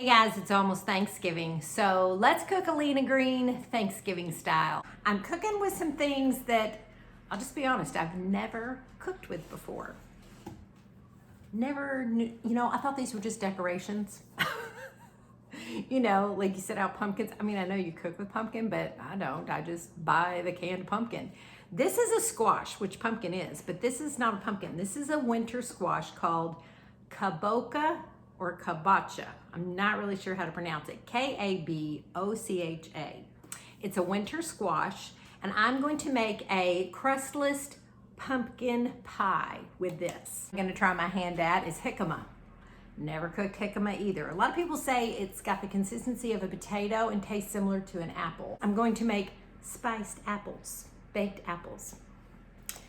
Hey guys, it's almost Thanksgiving, so let's cook a lean and green Thanksgiving style. I'm cooking with some things that, I'll just be honest, I've never cooked with before. Never knew, I thought these were just decorations. Like you set out pumpkins. I mean, I know you cook with pumpkin, but I don't. I just buy the canned pumpkin. This is a squash, which pumpkin is, but this is not a pumpkin. This is a winter squash called Kabocha or Kabocha. I'm not really sure how to pronounce it. Kabocha. It's a winter squash, and I'm going to make a crustless pumpkin pie with this. I'm gonna try my hand at is jicama. Never cooked jicama either. A lot of people say it's got the consistency of a potato and tastes similar to an apple. I'm going to make spiced apples, baked apples.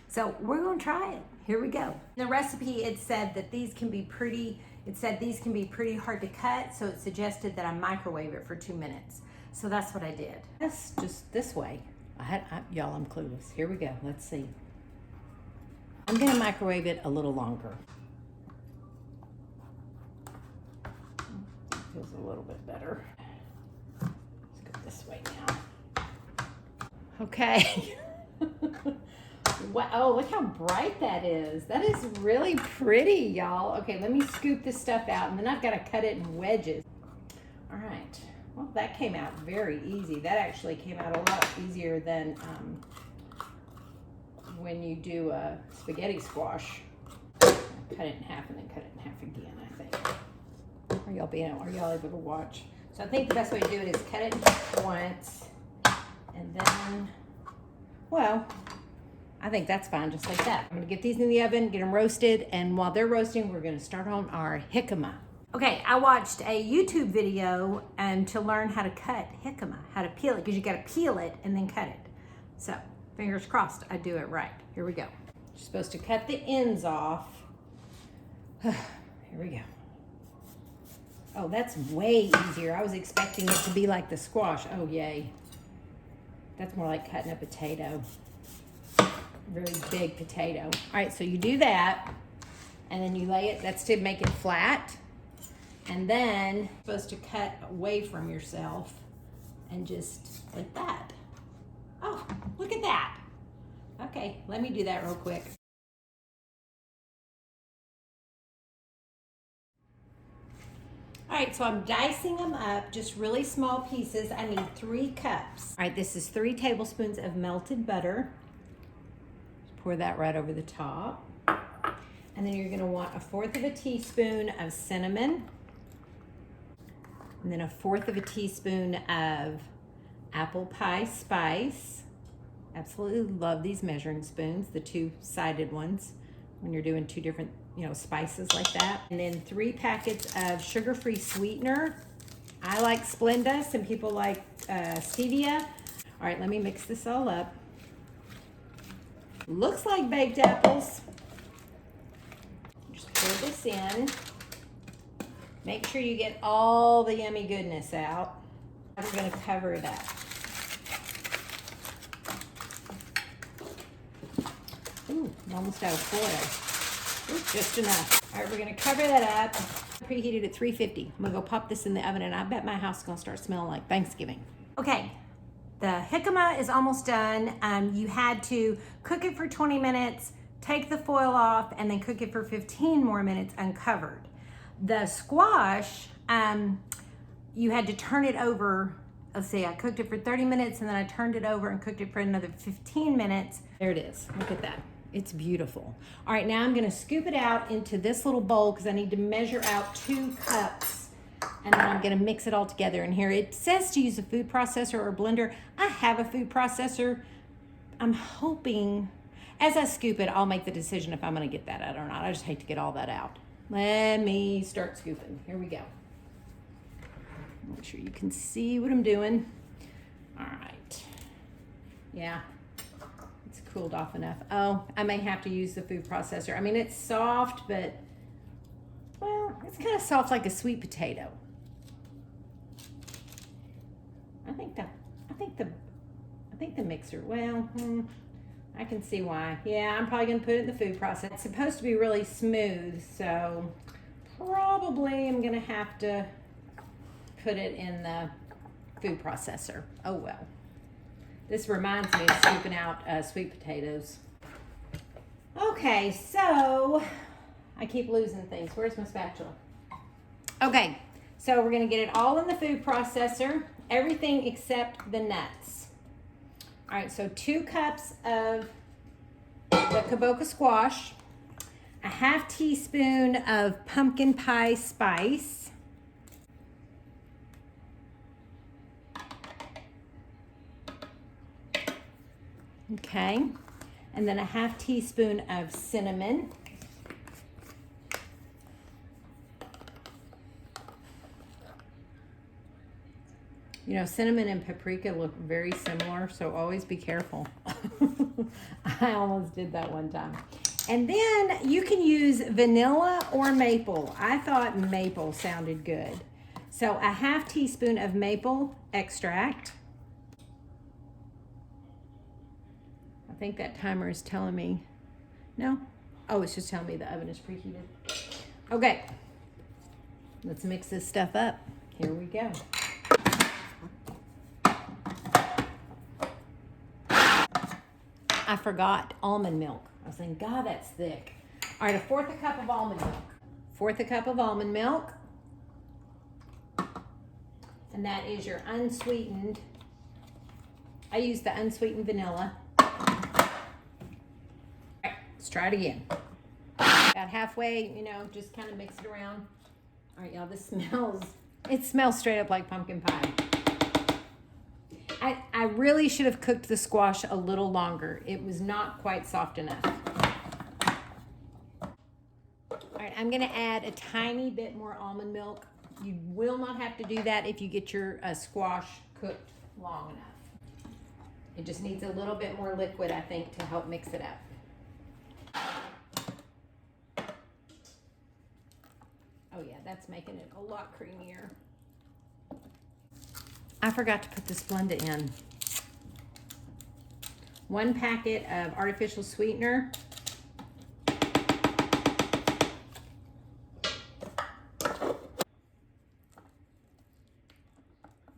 So we're gonna try it. Here we go. In the recipe, it said that these can be pretty hard to cut, so it suggested that I microwave it for 2 minutes. So that's what I did. That's just this way. Y'all, I'm clueless. Here we go. Let's see. I'm gonna microwave it a little longer. Feels a little bit better. Let's go this way now. Okay. Wow, oh, look how bright that is. That is really pretty, y'all. Okay, let me scoop this stuff out, and then I've got to cut it in wedges. All right. Well, that came out very easy. That actually came out a lot easier than when you do a spaghetti squash. Cut it in half and then cut it in half again, I think. Are y'all able to watch? So I think the best way to do it is cut it once, and then, well, I think that's fine, just like that. I'm gonna get these in the oven, get them roasted, and while they're roasting, we're gonna start on our jicama. Okay, I watched a YouTube video to learn how to cut jicama, how to peel it, because you gotta peel it and then cut it. So, fingers crossed I do it right. Here we go. You're supposed to cut the ends off. Here we go. Oh, that's way easier. I was expecting it to be like the squash. Oh, yay. That's more like cutting a potato. Really big potato. All right, so you do that, and then you lay it, that's to make it flat, and then you're supposed to cut away from yourself and just like that. Oh, look at that. Okay, let me do that real quick. All right, so I'm dicing them up, just really small pieces. I need 3 cups. All right, this is 3 tablespoons of melted butter. Pour that right over the top. And then you're gonna want 1/4 teaspoon of cinnamon. And then 1/4 teaspoon of apple pie spice. Absolutely love these measuring spoons, the 2-sided ones, when you're doing 2 different, spices like that. And then 3 packets of sugar-free sweetener. I like Splenda, some people like stevia. All right, let me mix this all up. Looks like baked apples. Just pour this in. Make sure you get all the yummy goodness out. We're gonna cover it up. Ooh, I'm almost out of foil. Ooh, just enough. All right, we're gonna cover that up. Preheated at 350. I'm gonna go pop this in the oven, and I bet my house is gonna start smelling like Thanksgiving. Okay. The jicama is almost done. You had to cook it for 20 minutes, take the foil off, and then cook it for 15 more minutes uncovered. The squash, you had to turn it over. Let's see, I cooked it for 30 minutes and then I turned it over and cooked it for another 15 minutes. There it is, look at that. It's beautiful. All right, now I'm gonna scoop it out into this little bowl because I need to measure out 2 cups. And then I'm gonna mix it all together in here. It says to use a food processor or blender. I have a food processor. I'm hoping, as I scoop it, I'll make the decision if I'm gonna get that out or not. I just hate to get all that out. Let me start scooping. Here we go. Make sure you can see what I'm doing. All right. Yeah, it's cooled off enough. Oh, I may have to use the food processor. I mean, it's soft, but, well, it's kind of soft like a sweet potato. I think the mixer, well, I can see why. Yeah, I'm probably gonna put it in the food processor. It's supposed to be really smooth, so probably I'm gonna have to put it in the food processor. Oh well. This reminds me of scooping out sweet potatoes. Okay, so I keep losing things. Where's my spatula? Okay, so we're gonna get it all in the food processor, everything except the nuts. All right, so 2 cups of the Kabocha squash, a ½ teaspoon of pumpkin pie spice, okay, and then a ½ teaspoon of cinnamon. You know, cinnamon and paprika look very similar, so always be careful. I almost did that one time. And then you can use vanilla or maple. I thought maple sounded good. So a ½ teaspoon of maple extract. I think that timer is telling me, no? Oh, it's just telling me the oven is preheated. Okay, let's mix this stuff up. Here we go. I forgot almond milk. I was thinking, God, that's thick. All right, 1/4 cup of almond milk. 1/4 cup of almond milk. And that is your unsweetened. I use the unsweetened vanilla. All right, let's try it again. About halfway, you know, just kind of mix it around. All right, y'all, it smells straight up like pumpkin pie. I really should have cooked the squash a little longer. It was not quite soft enough. All right, I'm gonna add a tiny bit more almond milk. You will not have to do that if you get your squash cooked long enough. It just needs a little bit more liquid, I think, to help mix it up. Oh yeah, that's making it a lot creamier. I forgot to put the Splenda in. 1 packet of artificial sweetener.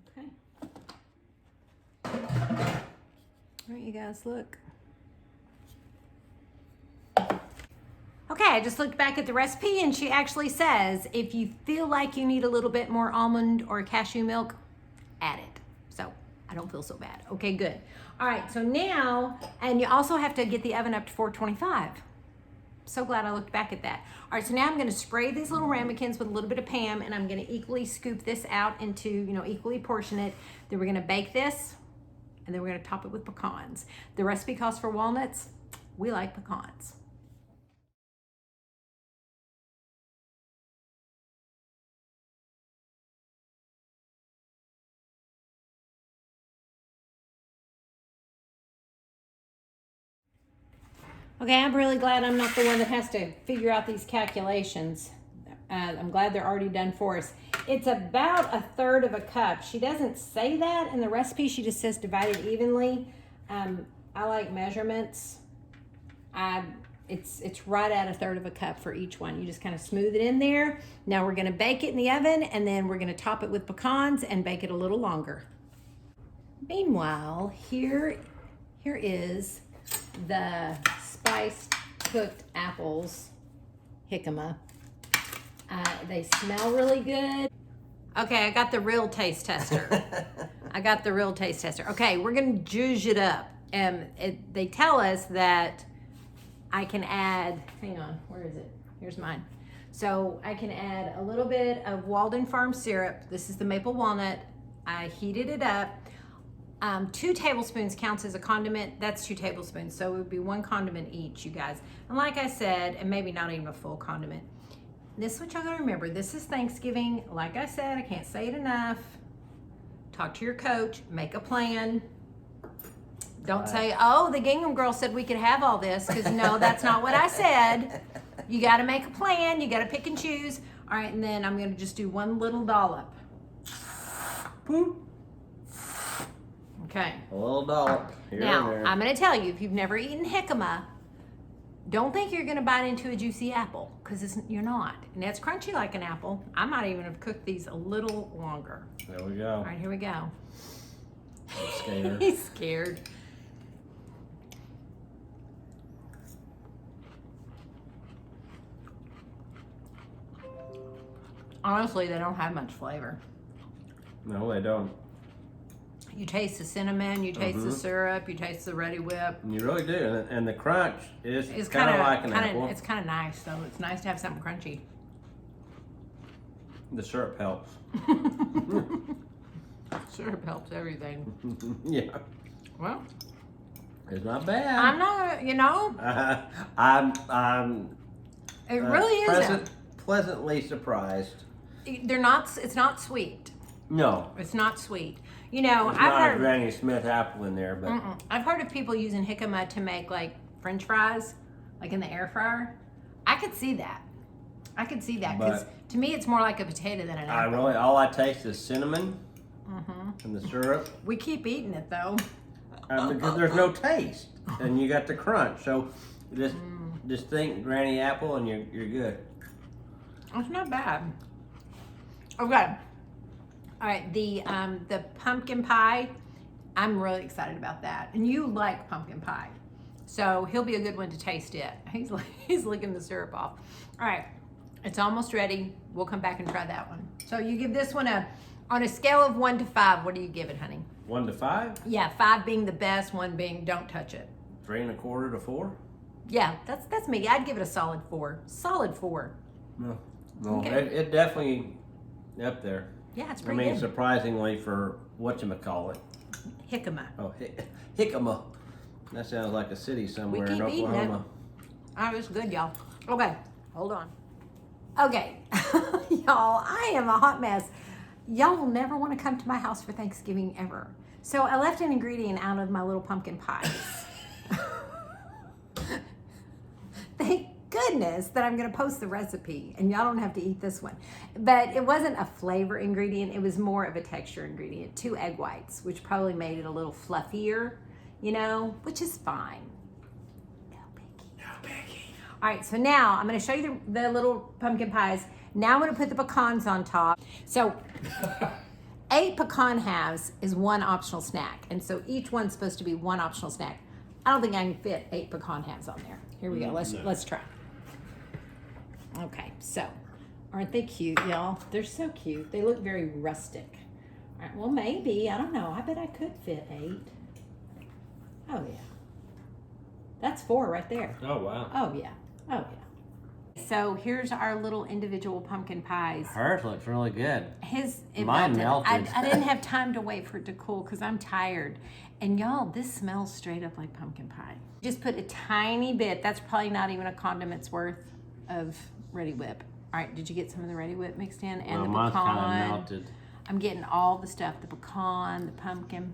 Okay. All right, you guys, look. Okay, I just looked back at the recipe and she actually says if you feel like you need a little bit more almond or cashew milk, add it. So I don't feel so bad. Okay, good. All right, so now, and you also have to get the oven up to 425. So glad I looked back at that. All right, so now I'm gonna spray these little ramekins with a little bit of Pam, and I'm gonna equally scoop this out into, you know, equally portion it. Then we're gonna bake this, and then we're gonna top it with pecans. The recipe calls for walnuts. We like pecans. Okay, I'm really glad I'm not the one that has to figure out these calculations. I'm glad they're already done for us. It's about 1/3 of a cup. She doesn't say that in the recipe. She just says divide it evenly. I like measurements. It's right at 1/3 of a cup for each one. You just kind of smooth it in there. Now we're gonna bake it in the oven, and then we're gonna top it with pecans and bake it a little longer. Meanwhile, here is the spiced cooked apples, Jicama. They smell really good. Okay, I got the real taste tester. Okay, we're gonna juice it up. They tell us that I can add, hang on, where is it? Here's mine. So I can add a little bit of Walden Farm syrup. This is the maple walnut. I heated it up. 2 tablespoons counts as a condiment. That's 2 tablespoons. So it would be 1 condiment each, you guys. And like I said, and maybe not even a full condiment. This is what y'all gotta remember. This is Thanksgiving. Like I said, I can't say it enough. Talk to your coach, make a plan. Don't say, oh, the Gingham girl said we could have all this, because no, that's not what I said. You gotta make a plan, you gotta pick and choose. All right, and then I'm gonna just do 1 little dollop. Boop. Okay. A little dollop. Now, I'm going to tell you, if you've never eaten jicama, Don't think you're gonna bite into a juicy apple, because you're not. And it's crunchy like an apple. I might even have cooked these a little longer. There we go. All right, here we go. I'm scared. He's scared. Honestly, they don't have much flavor. No, they don't. You taste the cinnamon, you taste the syrup, you taste the Ready Whip. You really do, and the crunch is It's kind of like an apple. It's kind of nice, though. It's nice to have something crunchy. The syrup helps. Syrup helps everything. Yeah. Well, it's not bad. I'm not, you know. I'm. It really isn't. Pleasantly surprised. They're not. It's not sweet. No. It's not sweet. You know, There's I've not heard a Granny Smith apple in there, but I've heard of people using jicama to make like French fries, like in the air fryer. I could see that. I could see that because to me it's more like a potato than an apple. All I taste is cinnamon and the syrup. We keep eating it though. Because there's no taste, and you got the crunch. So just think Granny apple, and you're good. It's not bad. Okay. All right, the pumpkin pie, I'm really excited about that. And you like pumpkin pie. So he'll be a good one to taste it. He's licking the syrup off. All right, it's almost ready. We'll come back and try that one. So you give this one on a scale of 1 to 5, what do you give it, honey? 1 to 5? Yeah, 5 being the best, 1 being don't touch it. 3 1/4 to 4? Yeah, that's me. I'd give it a solid 4. Solid 4. No, Okay. it definitely up there. Yeah, it's pretty good. Surprisingly for whatchamacallit. Jicama. Oh, Jicama. That sounds like a city somewhere in keep eating it. Oklahoma. Oh, it's good, y'all. Okay, hold on. Okay, y'all, I am a hot mess. Y'all will never want to come to my house for Thanksgiving ever. So I left an ingredient out of my little pumpkin pies. Thank goodness that I'm going to post the recipe and y'all don't have to eat this one. But it wasn't a flavor ingredient. It was more of a texture ingredient. 2 egg whites, which probably made it a little fluffier, you know, which is fine. No biggie. No biggie. All right, so now I'm going to show you the little pumpkin pies. Now I'm going to put the pecans on top. So 8 pecan halves is 1 optional snack. And so each one's supposed to be 1 optional snack. I don't think I can fit 8 pecan halves on there. Here we go. Let's try. Okay, so aren't they cute, y'all? They're so cute. They look very rustic. All right, well, maybe. I don't know. I bet I could fit 8. Oh, yeah. That's 4 right there. Oh, wow. Oh, yeah. Oh, yeah. So here's our little individual pumpkin pies. Hers looks really good. Mine melted. I didn't have time to wait for it to cool because I'm tired. And y'all, this smells straight up like pumpkin pie. Just put a tiny bit. That's probably not even a condiment's worth of Ready Whip. All right, did you get some of the Ready Whip mixed in? And the mine's pecan. kind of melted. I'm getting all the stuff. The pecan, the pumpkin.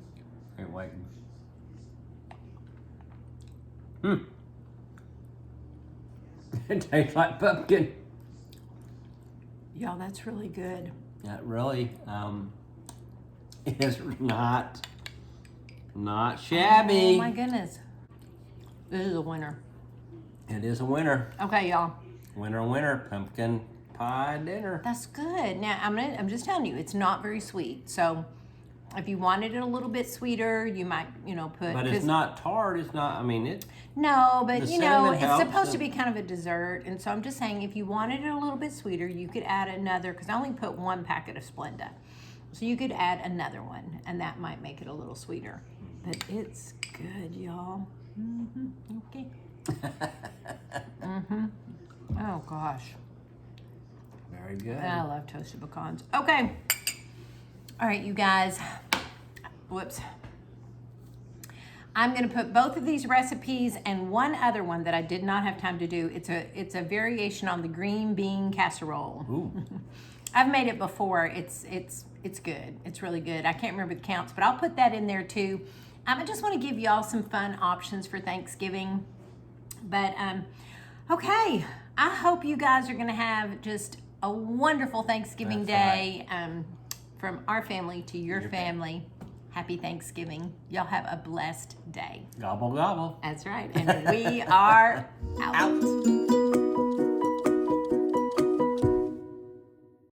Ain't waiting. It tastes like pumpkin. Y'all, that's really good. That really is not shabby. Oh my goodness. This is a winner. It is a winner. Okay, y'all. Winner, pumpkin pie dinner. That's good. Now I'm just telling you, it's not very sweet. So if you wanted it a little bit sweeter, you might, put. But it's not tart. It's not. No, but it's helps supposed to be kind of a dessert, and so I'm just saying, if you wanted it a little bit sweeter, you could add another. Because I only put 1 packet of Splenda, so you could add another one, and that might make it a little sweeter. But it's good, y'all. Okay. Oh gosh. Very good. I love toasted pecans. Okay. All right, you guys. Whoops. I'm going to put both of these recipes and one other one that I did not have time to do. It's a variation on the green bean casserole. Ooh. I've made it before. It's good. It's really good. I can't remember the counts, but I'll put that in there too. I just want to give y'all some fun options for Thanksgiving. But okay, I hope you guys are going to have just a wonderful Thanksgiving day. From our family to your family. Happy Thanksgiving. Y'all have a blessed day. Gobble, gobble. That's right. And we are out.